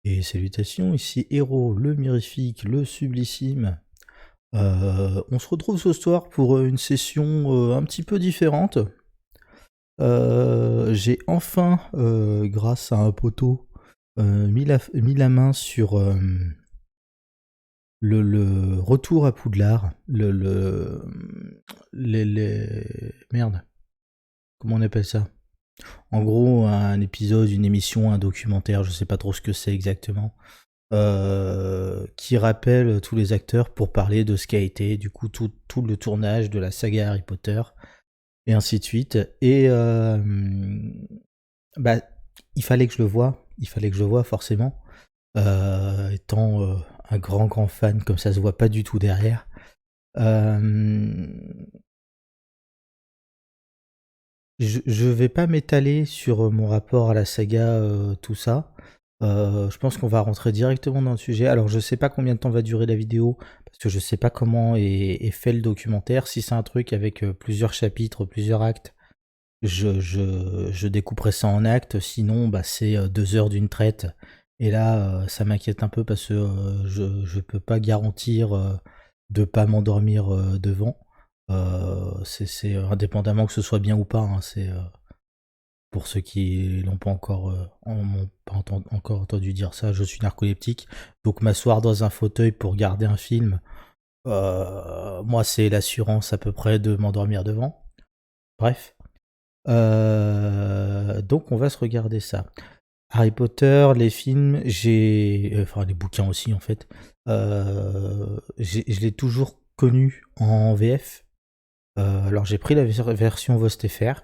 Et salutations, ici Héros, le mirifique, le sublissime. On se retrouve ce soir pour une session un petit peu différente. J'ai enfin, grâce à un poteau, mis la main sur le retour à Poudlard. Merde, comment on appelle ça? En gros, un épisode, une émission, un documentaire, je sais pas trop ce que c'est exactement. Qui rappelle tous les acteurs pour parler de ce qu'a été du coup tout le tournage de la saga Harry Potter et ainsi de suite. Et bah, il fallait que je le voie forcément, étant un grand fan, comme ça se voit pas du tout derrière. Euh, je vais pas m'étaler sur mon rapport à la saga, tout ça. Je pense qu'on va rentrer directement dans le sujet. Alors, je sais pas combien de temps va durer la vidéo, parce que je sais pas comment est fait le documentaire. Si c'est un truc avec plusieurs chapitres, plusieurs actes, je découperai ça en actes. Sinon, bah, c'est 2 heures d'une traite. Et là, ça m'inquiète un peu parce que je peux pas garantir de pas m'endormir devant. C'est indépendamment que ce soit bien ou pas, hein, c'est pour ceux qui n'ont pas encore, encore entendu dire ça, je suis narcoleptique. Donc m'asseoir dans un fauteuil pour regarder un film, moi c'est l'assurance à peu près de m'endormir devant. Bref. Donc on va se regarder ça. Harry Potter, les films, enfin les bouquins aussi en fait. Je l'ai toujours connu en VF. Alors j'ai pris la version VOSTFR.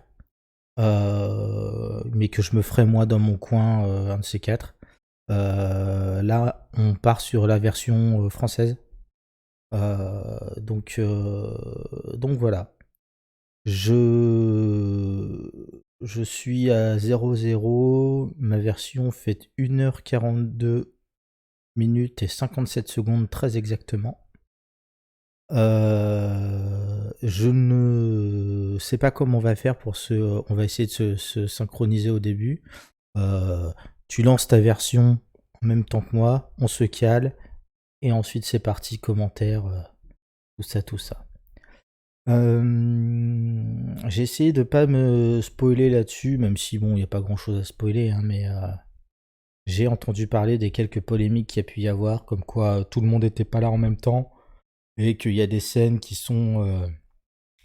Mais que je me ferai moi dans mon coin, un de ces quatre. Là, on part sur la version française. Donc voilà. Je, je suis à 0,0. Ma version fait 1h42 minutes et 57 secondes très exactement. Je ne sais pas comment on va faire pour se. On va essayer de se synchroniser au début. Euh, Tu lances ta version en même temps que moi, on se cale, et ensuite c'est parti, commentaire, tout ça, tout ça. J'ai essayé de pas me spoiler là-dessus, même si bon, il n'y a pas grand-chose à spoiler, hein, mais j'ai entendu parler des quelques polémiques qu'il y a pu y avoir, comme quoi tout le monde n'était pas là en même temps, et qu'il y a des scènes qui sont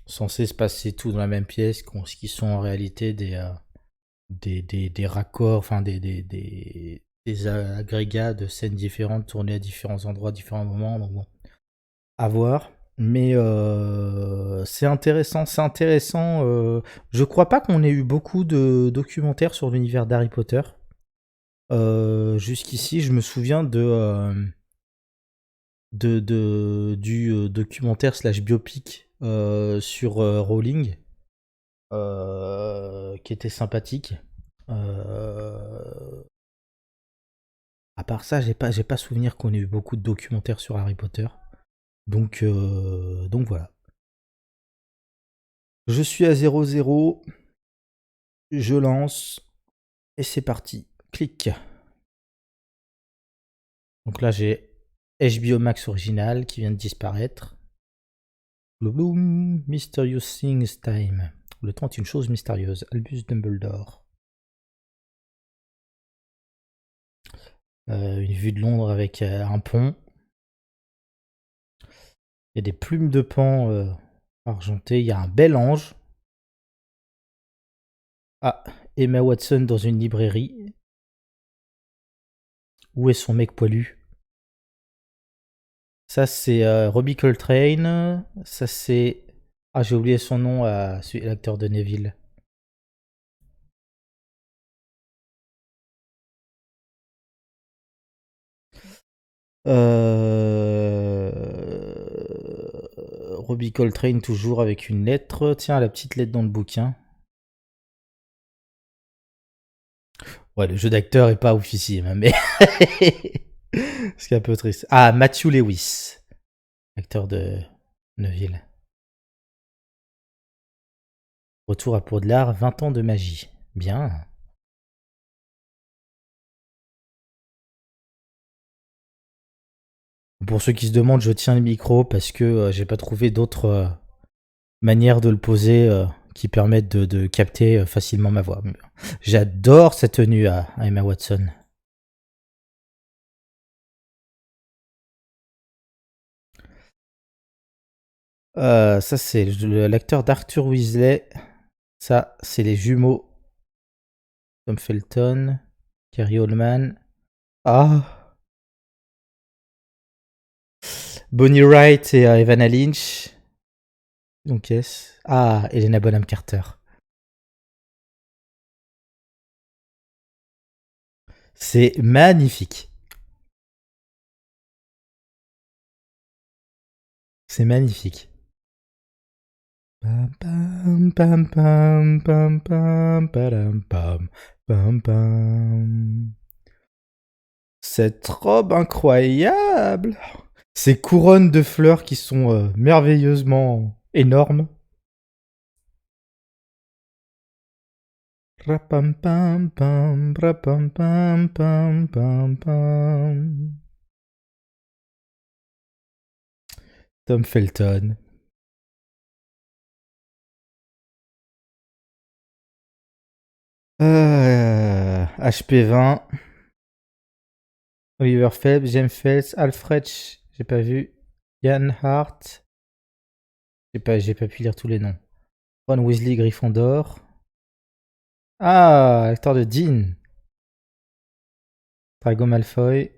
censées se passer tout dans la même pièce, qui sont en réalité des raccords, enfin des agrégats de scènes différentes tournées à différents endroits, différents moments. Donc bon, à voir. Mais c'est intéressant, c'est intéressant. Je crois pas qu'on ait eu beaucoup de documentaires sur l'univers d'Harry Potter. Jusqu'ici, je me souviens du documentaire slash biopic sur Rowling, qui était sympathique. Euh, À part ça, j'ai pas souvenir qu'on ait eu beaucoup de documentaires sur Harry Potter. Donc voilà. Je suis à 0,0. Je lance. Et c'est parti. Clic. Donc là, j'ai HBO Max original qui vient de disparaître. Bloom, Mysterious Things Time. Le temps est une chose mystérieuse. Albus Dumbledore. Une vue de Londres avec un pont. Il y a des plumes de pan argentées. Il y a un bel ange. Ah, Emma Watson dans une librairie. Où est son mec poilu? Ça, c'est Robbie Coltrane. Ça, c'est. Ah, j'ai oublié son nom, l'acteur de Neville. Robbie Coltrane, toujours avec une lettre. Tiens, la petite lettre dans le bouquin. Ouais, le jeu d'acteur est pas oufissime, hein, mais. C'est un peu triste. Ah, Matthew Lewis, acteur de Neville. Retour à Poudlard, 20 ans de magie. Bien. pour ceux qui se demandent, je tiens le micro parce que j'ai pas trouvé d'autres manières de le poser qui permettent de capter facilement ma voix. J'adore cette tenue à Emma Watson. Ça, c'est l'acteur d'Arthur Weasley. Ça, c'est les jumeaux. Tom Felton, Gary Oldman. Ah, Bonnie Wright et Evanna Lynch. Donc, yes. Ah, Helena Bonham Carter. C'est magnifique. C'est magnifique. Pam pam pam pam pam pam padam, pam pam pam. Cette robe incroyable. Ces couronnes de fleurs qui sont merveilleusement énormes. Rapam pam pam rapam pam pam pam pam. Tom Felton. HP20. Oliver Phelps, James Phelps, Alfred, j'ai pas vu. Ian Hart. J'ai pas pu lire tous les noms. Ron Weasley, Gryffondor. Ah, acteur de Dean. Drago Malfoy.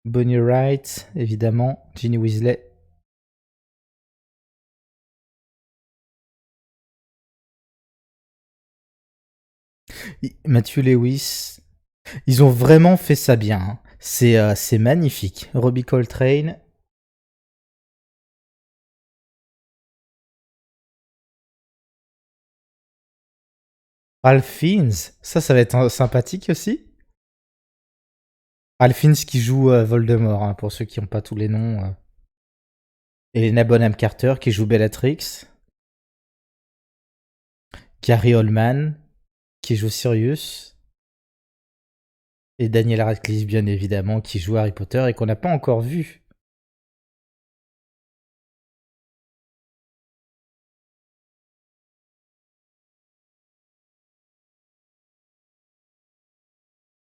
Bonnie Wright, évidemment. Ginny Weasley. Matthew Lewis. Ils ont vraiment fait ça bien, hein. C'est magnifique. Robbie Coltrane. Ralph Fiennes. Ça va être sympathique aussi. Ralph Fiennes qui joue Voldemort, hein, pour ceux qui n'ont pas tous les noms. Helena Bonham Carter qui joue Bellatrix. Gary Oldman qui joue Sirius. Et Daniel Radcliffe, bien évidemment, qui joue Harry Potter et qu'on n'a pas encore vu.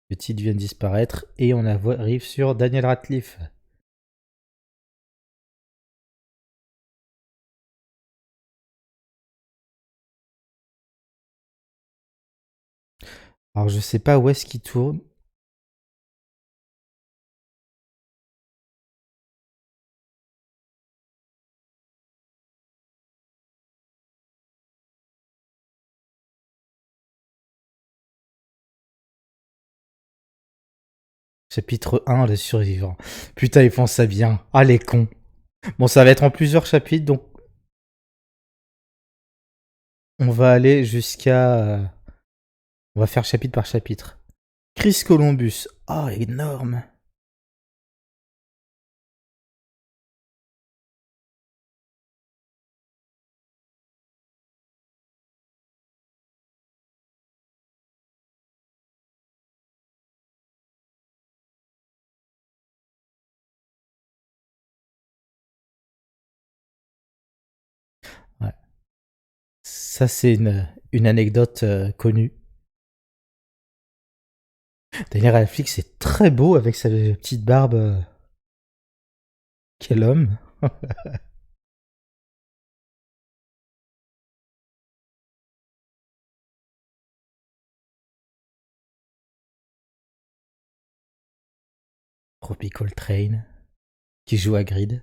Le titre vient de disparaître et on arrive sur Daniel Radcliffe. Alors je sais pas où est-ce qu'il tourne. Chapitre 1, les survivants. Putain, ils font ça bien. Ah, les cons. Bon, ça va être en plusieurs chapitres, donc on va aller jusqu'à... on va faire chapitre par chapitre. Chris Columbus. Ah, énorme. Ouais. Ça, c'est une anecdote connue. Daniel Radcliffe, c'est très beau avec sa petite barbe. Quel homme. Robbie Coltrane, qui joue Hagrid.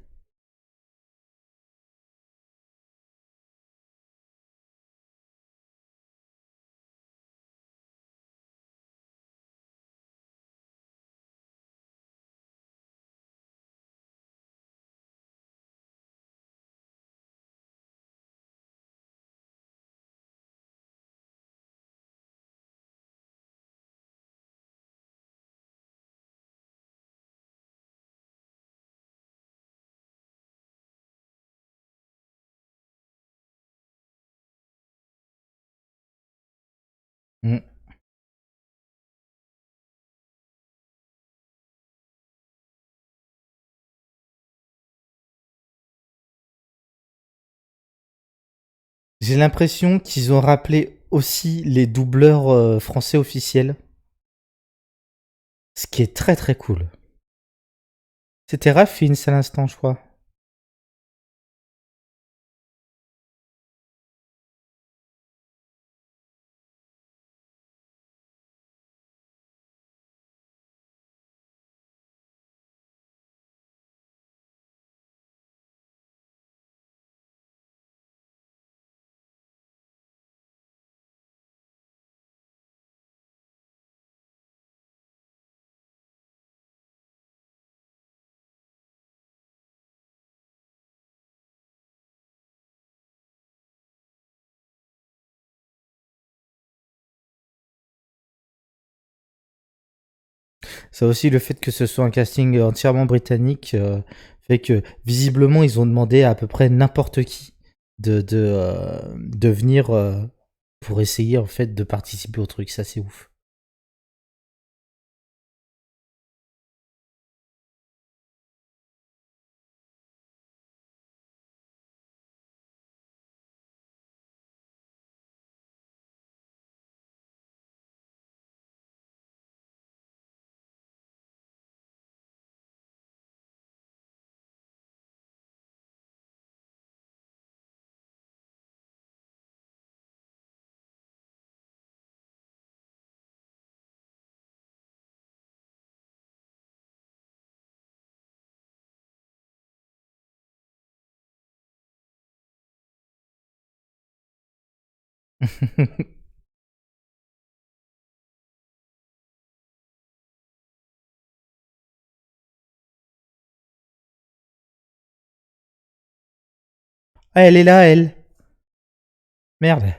Mm. J'ai l'impression qu'ils ont rappelé aussi les doubleurs français officiels, ce qui est très très cool. C'était Ralph Fiennes à l'instant, je crois. Ça aussi, le fait que ce soit un casting entièrement britannique fait que visiblement ils ont demandé à peu près n'importe qui de venir pour essayer en fait de participer au truc. Ça, c'est ouf. Ah, elle est là, elle. Merde.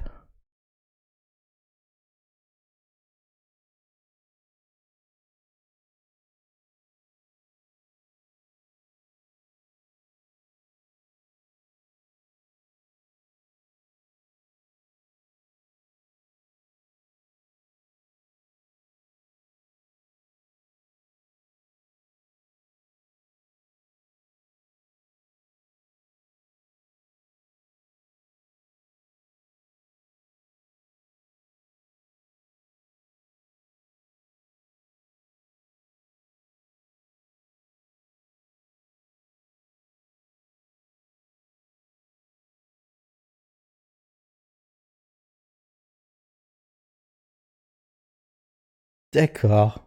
D'accord.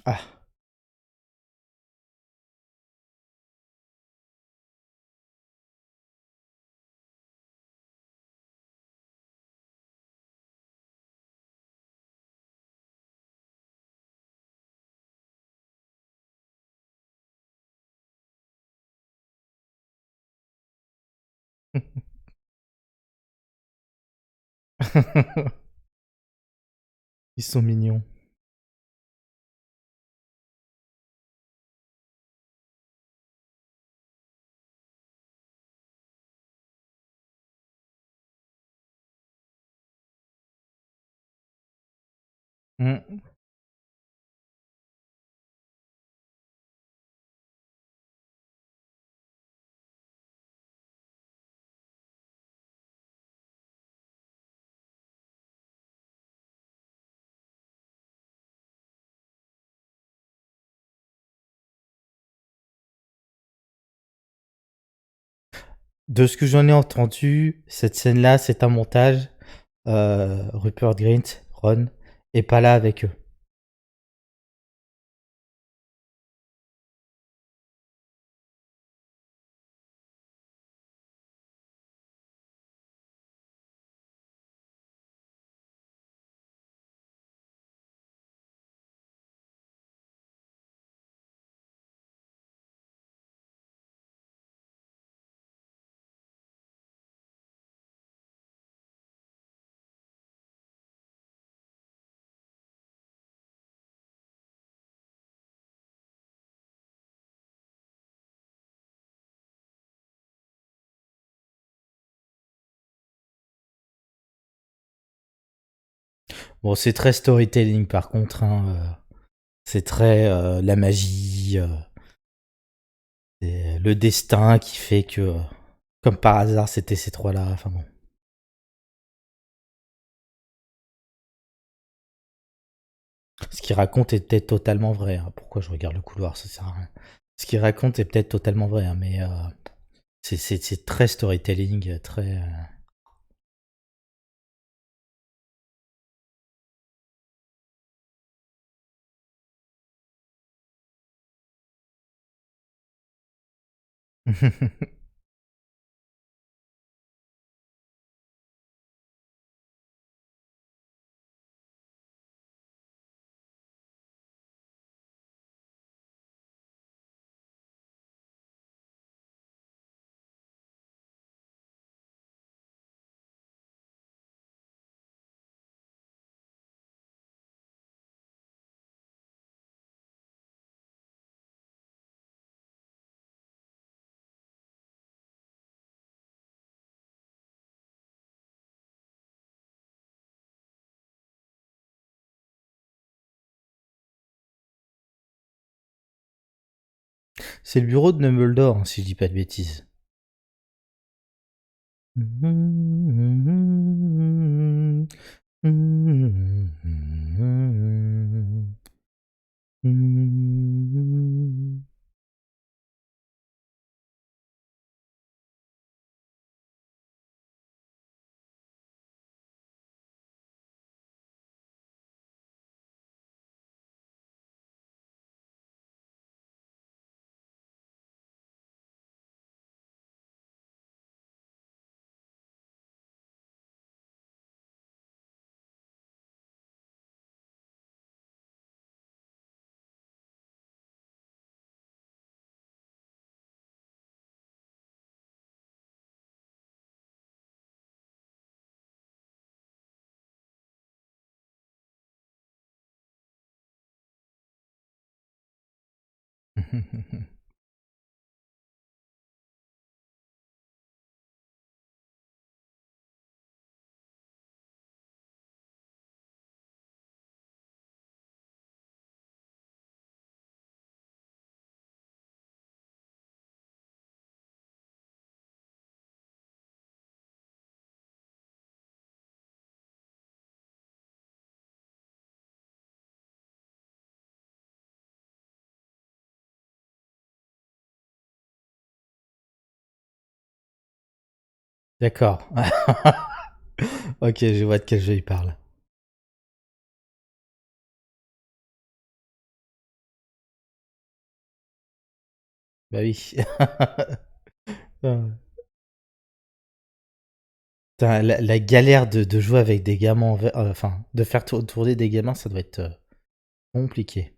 Ah. Ils sont mignons. Mm. De ce que j'en ai entendu, cette scène-là, c'est un montage. Rupert Grint, Ron, est pas là avec eux. Bon, c'est très storytelling par contre, hein, c'est très la magie, et le destin qui fait que, comme par hasard, c'était ces trois-là. Enfin bon. Ce qu'il raconte est peut-être totalement vrai, hein. Pourquoi je regarde le couloir, ça sert à rien. Ce qu'il raconte est peut-être totalement vrai, hein, mais c'est très storytelling, très. C'est le bureau de Dumbledore, hein, si je dis pas de bêtises. D'accord. Ok, je vois de quel jeu il parle. Bah oui. Putain, la galère de jouer avec des gamins, enfin, de faire tourner des gamins, ça doit être compliqué.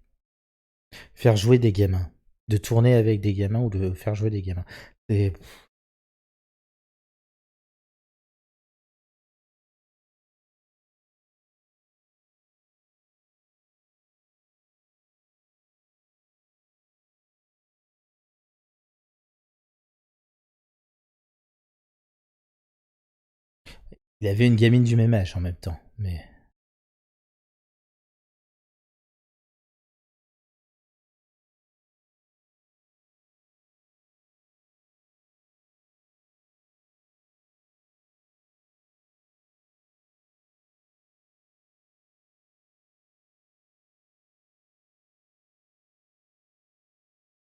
Faire jouer des gamins. De tourner avec des gamins ou de faire jouer des gamins. Et il avait une gamine du même âge en même temps. Mais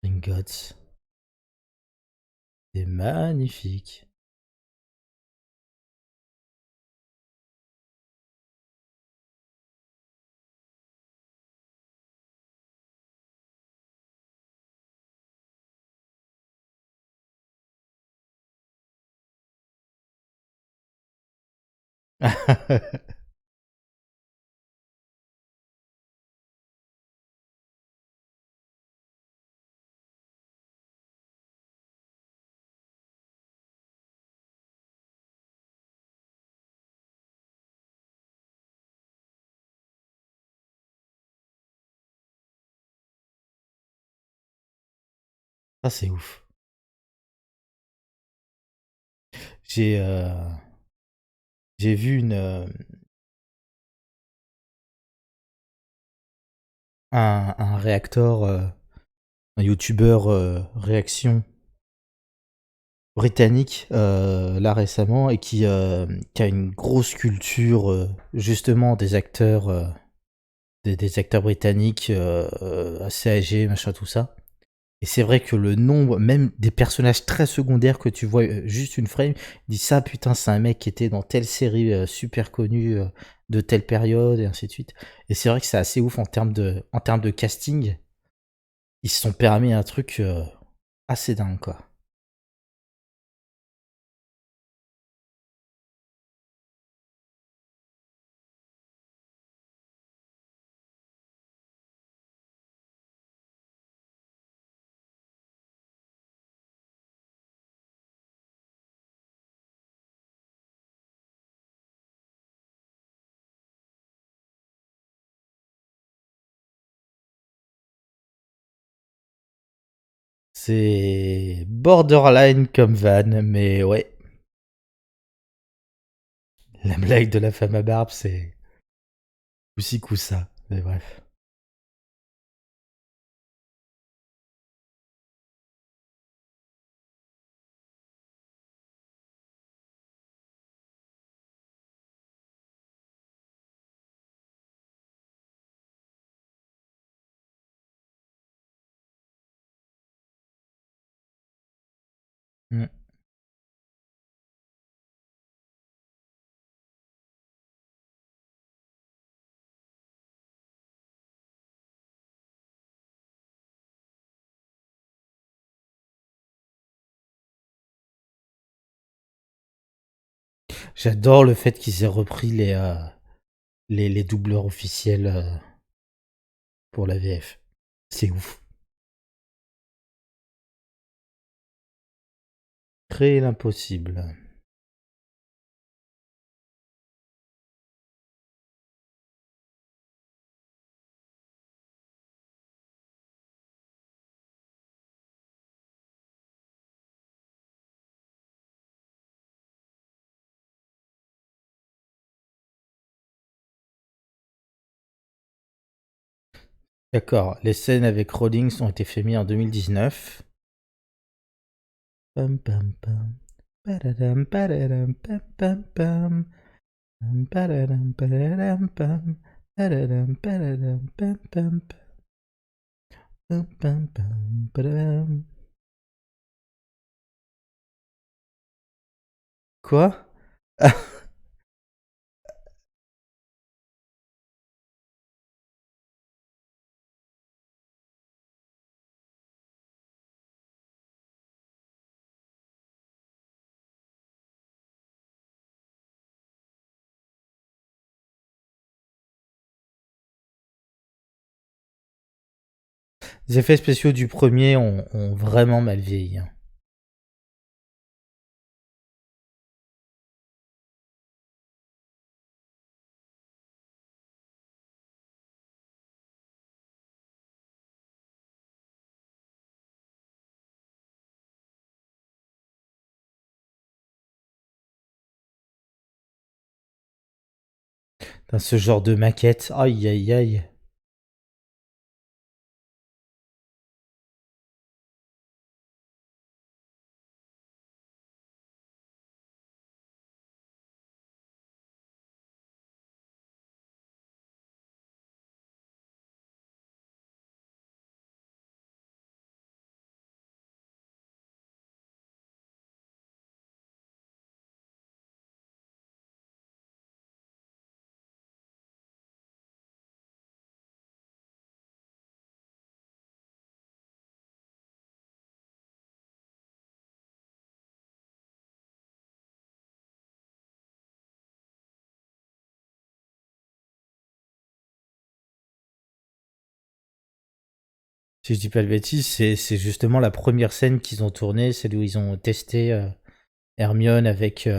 Gringotts, c'est magnifique. Ça, c'est ouf. J'ai j'ai vu un réacteur, un youtubeur réaction britannique là récemment et qui a une grosse culture justement des acteurs britanniques assez âgés, machin tout ça. Et c'est vrai que le nombre, même des personnages très secondaires que tu vois juste une frame, dis ça putain c'est un mec qui était dans telle série super connue de telle période et ainsi de suite. Et c'est vrai que c'est assez ouf en termes de casting. Ils se sont permis un truc assez dingue quoi. C'est borderline comme van, mais ouais. La blague de la femme à barbe, c'est aussi coup ça. Mais bref. Mm. J'adore le fait qu'ils aient repris les doubleurs officiels pour la VF. C'est ouf. Créer l'impossible. D'accord, les scènes avec Rawlings ont été filmées en 2019. Pam pam pam. Padadam, padadam, pam pam pam. Padadam, padadam, pam. Padadam, padadam, pam pam pam. Pam pam padadam. Quoi? Les effets spéciaux du premier ont vraiment mal vieilli, hein. Dans ce genre de maquette, aïe aïe aïe. Si je dis pas de bêtises, c'est justement la première scène qu'ils ont tournée, celle où ils ont testé Hermione avec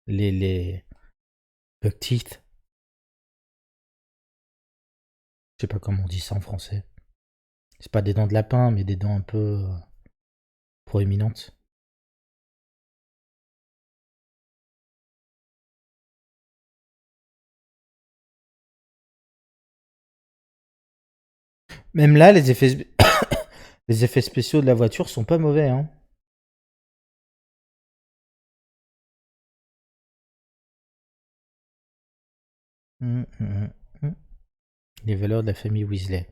les bug teeth. Je sais pas comment on dit ça en français. C'est pas des dents de lapin, mais des dents un peu proéminentes. Même là, les effets spéciaux de la voiture sont pas mauvais, hein. Mm. Les valeurs de la famille Weasley.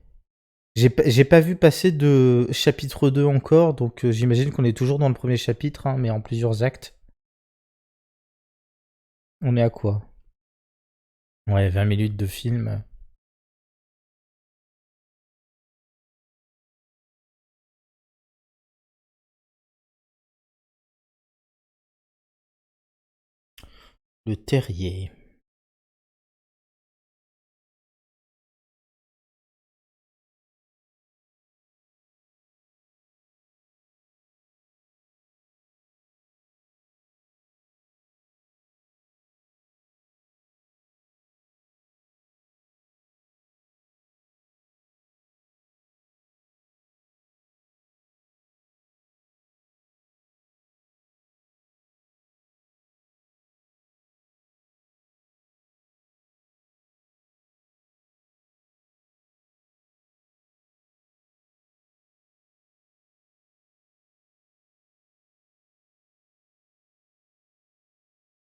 J'ai pas vu passer de chapitre 2 encore, donc j'imagine qu'on est toujours dans le premier chapitre, hein, mais en plusieurs actes. On est à quoi? Ouais, 20 minutes de film. Le terrier.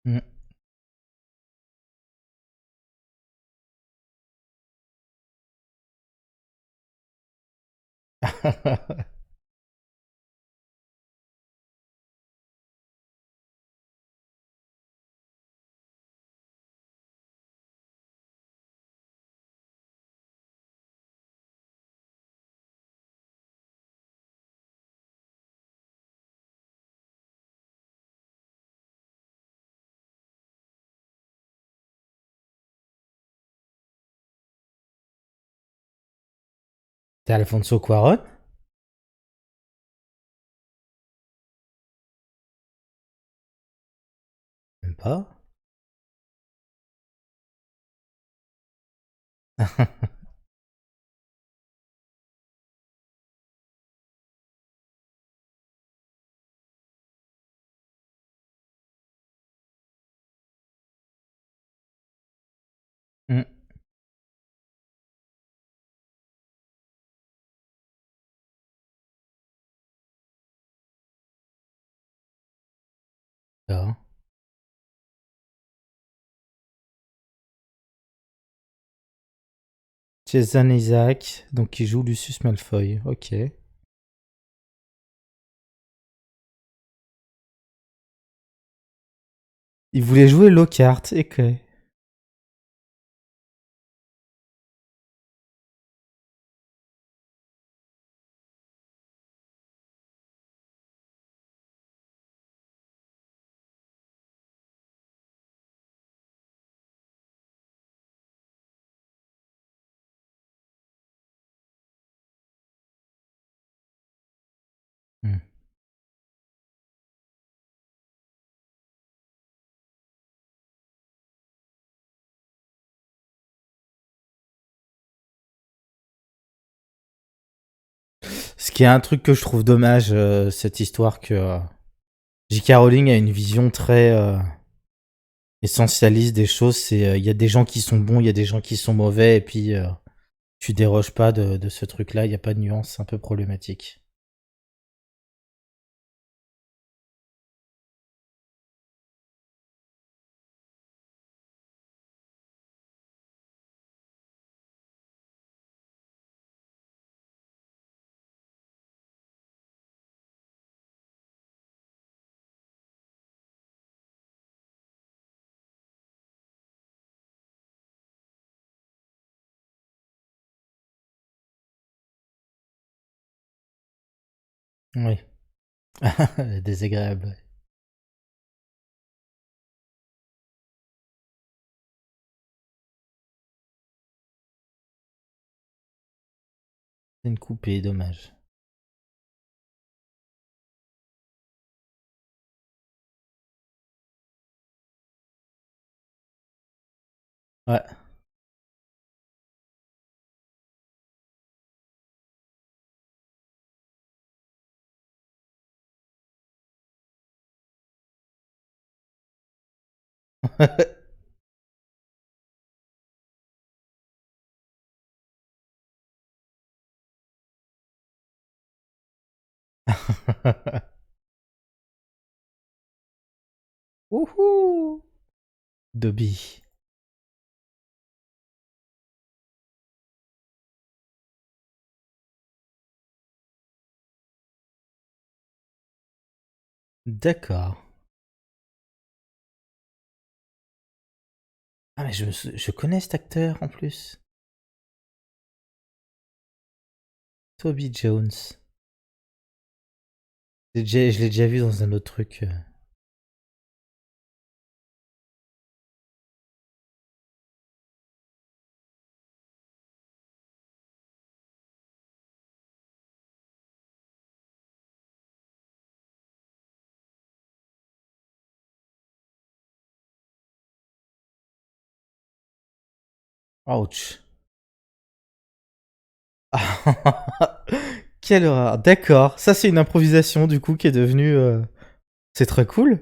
Mm. T'es Alfonso Cuarón? Même pas. Mm. D'accord. Jason Isaac, donc qui joue Lucius Malfoy. Ok. Il voulait jouer Lockhart, et que. Mm. Ce qui est un truc que je trouve dommage, cette histoire que J.K. Rowling a une vision très essentialiste des choses. C'est il y a des gens qui sont bons, il y a des gens qui sont mauvais, et puis tu déroges pas de ce truc-là. Il y a pas de nuance, c'est un peu problématique. Oui. Désagréable. C'est une coupée, dommage. Ouais. Wouhou! Dobby. D'accord. Ah, mais je connais cet acteur en plus. Toby Jones. Je l'ai déjà vu dans un autre truc. Ouch. Quelle horreur. D'accord. Ça, c'est une improvisation du coup qui est devenue. C'est très cool.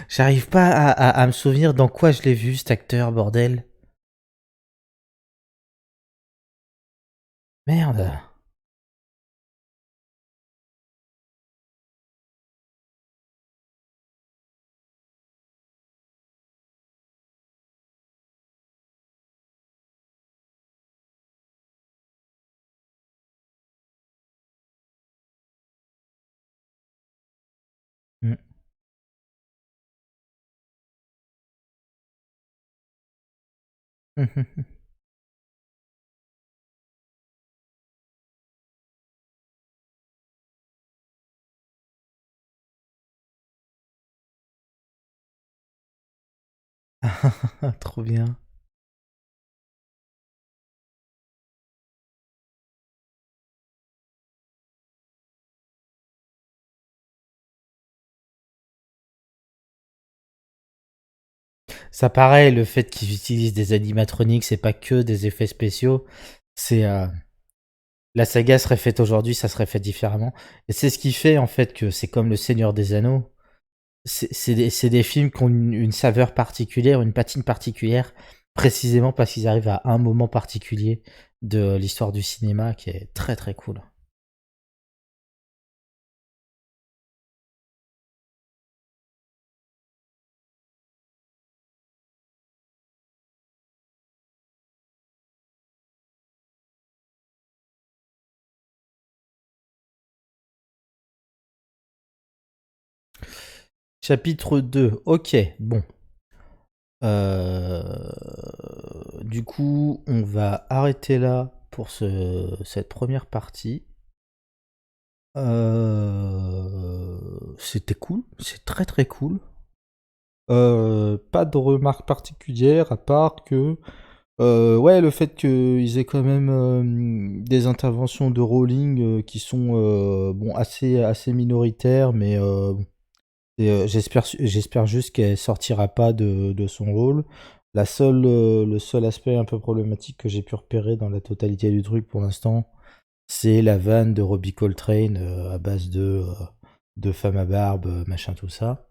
J'arrive pas à me souvenir dans quoi je l'ai vu cet acteur, bordel. Merde. Mm. Trop bien. Ça paraît, le fait qu'ils utilisent des animatroniques, c'est pas que des effets spéciaux. C'est la saga serait faite aujourd'hui, ça serait fait différemment. Et c'est ce qui fait en fait que c'est comme le Seigneur des Anneaux. C'est des films qui ont une saveur particulière, une patine particulière, précisément parce qu'ils arrivent à un moment particulier de l'histoire du cinéma qui est très très cool. Chapitre 2, ok, bon. Du coup, on va arrêter là pour cette première partie. C'était cool, c'est très très cool. Pas de remarques particulières à part que ouais, le fait qu'ils aient quand même des interventions de Rowling qui sont bon assez minoritaires, mais j'espère juste qu'elle sortira pas de son rôle. Le seul aspect un peu problématique que j'ai pu repérer dans la totalité du truc pour l'instant, c'est la vanne de Robbie Coltrane à base de femme à barbe, machin tout ça.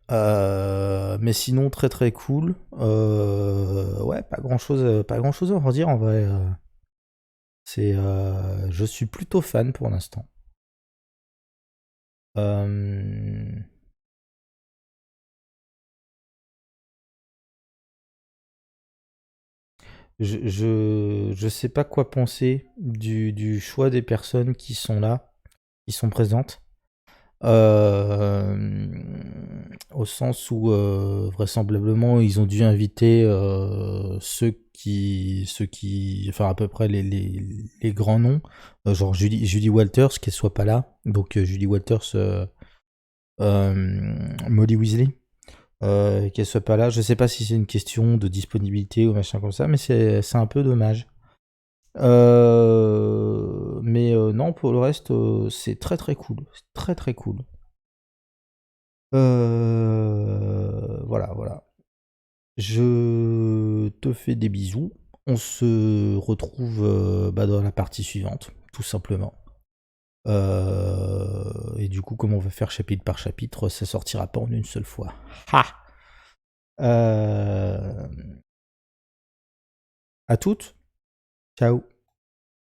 Mais sinon très très cool. Ouais, pas grand chose à en dire en vrai. Je suis plutôt fan pour l'instant. Euh, je sais pas quoi penser du choix des personnes qui sont là, qui sont présentes. Euh, Au sens où vraisemblablement ils ont dû inviter enfin à peu près les grands noms, genre Julie Walters, qu'elle soit pas là, donc Julie Walters, Molly Weasley, qu'elle soit pas là. Je sais pas si c'est une question de disponibilité ou machin comme ça, mais c'est un peu dommage. Mais non, pour le reste, c'est très très cool. C'est très très cool. Voilà, voilà. Je te fais des bisous. On se retrouve dans la partie suivante, tout simplement. Et du coup, comme on va faire chapitre par chapitre, ça sortira pas en une seule fois. Ha! À toutes. Ciao.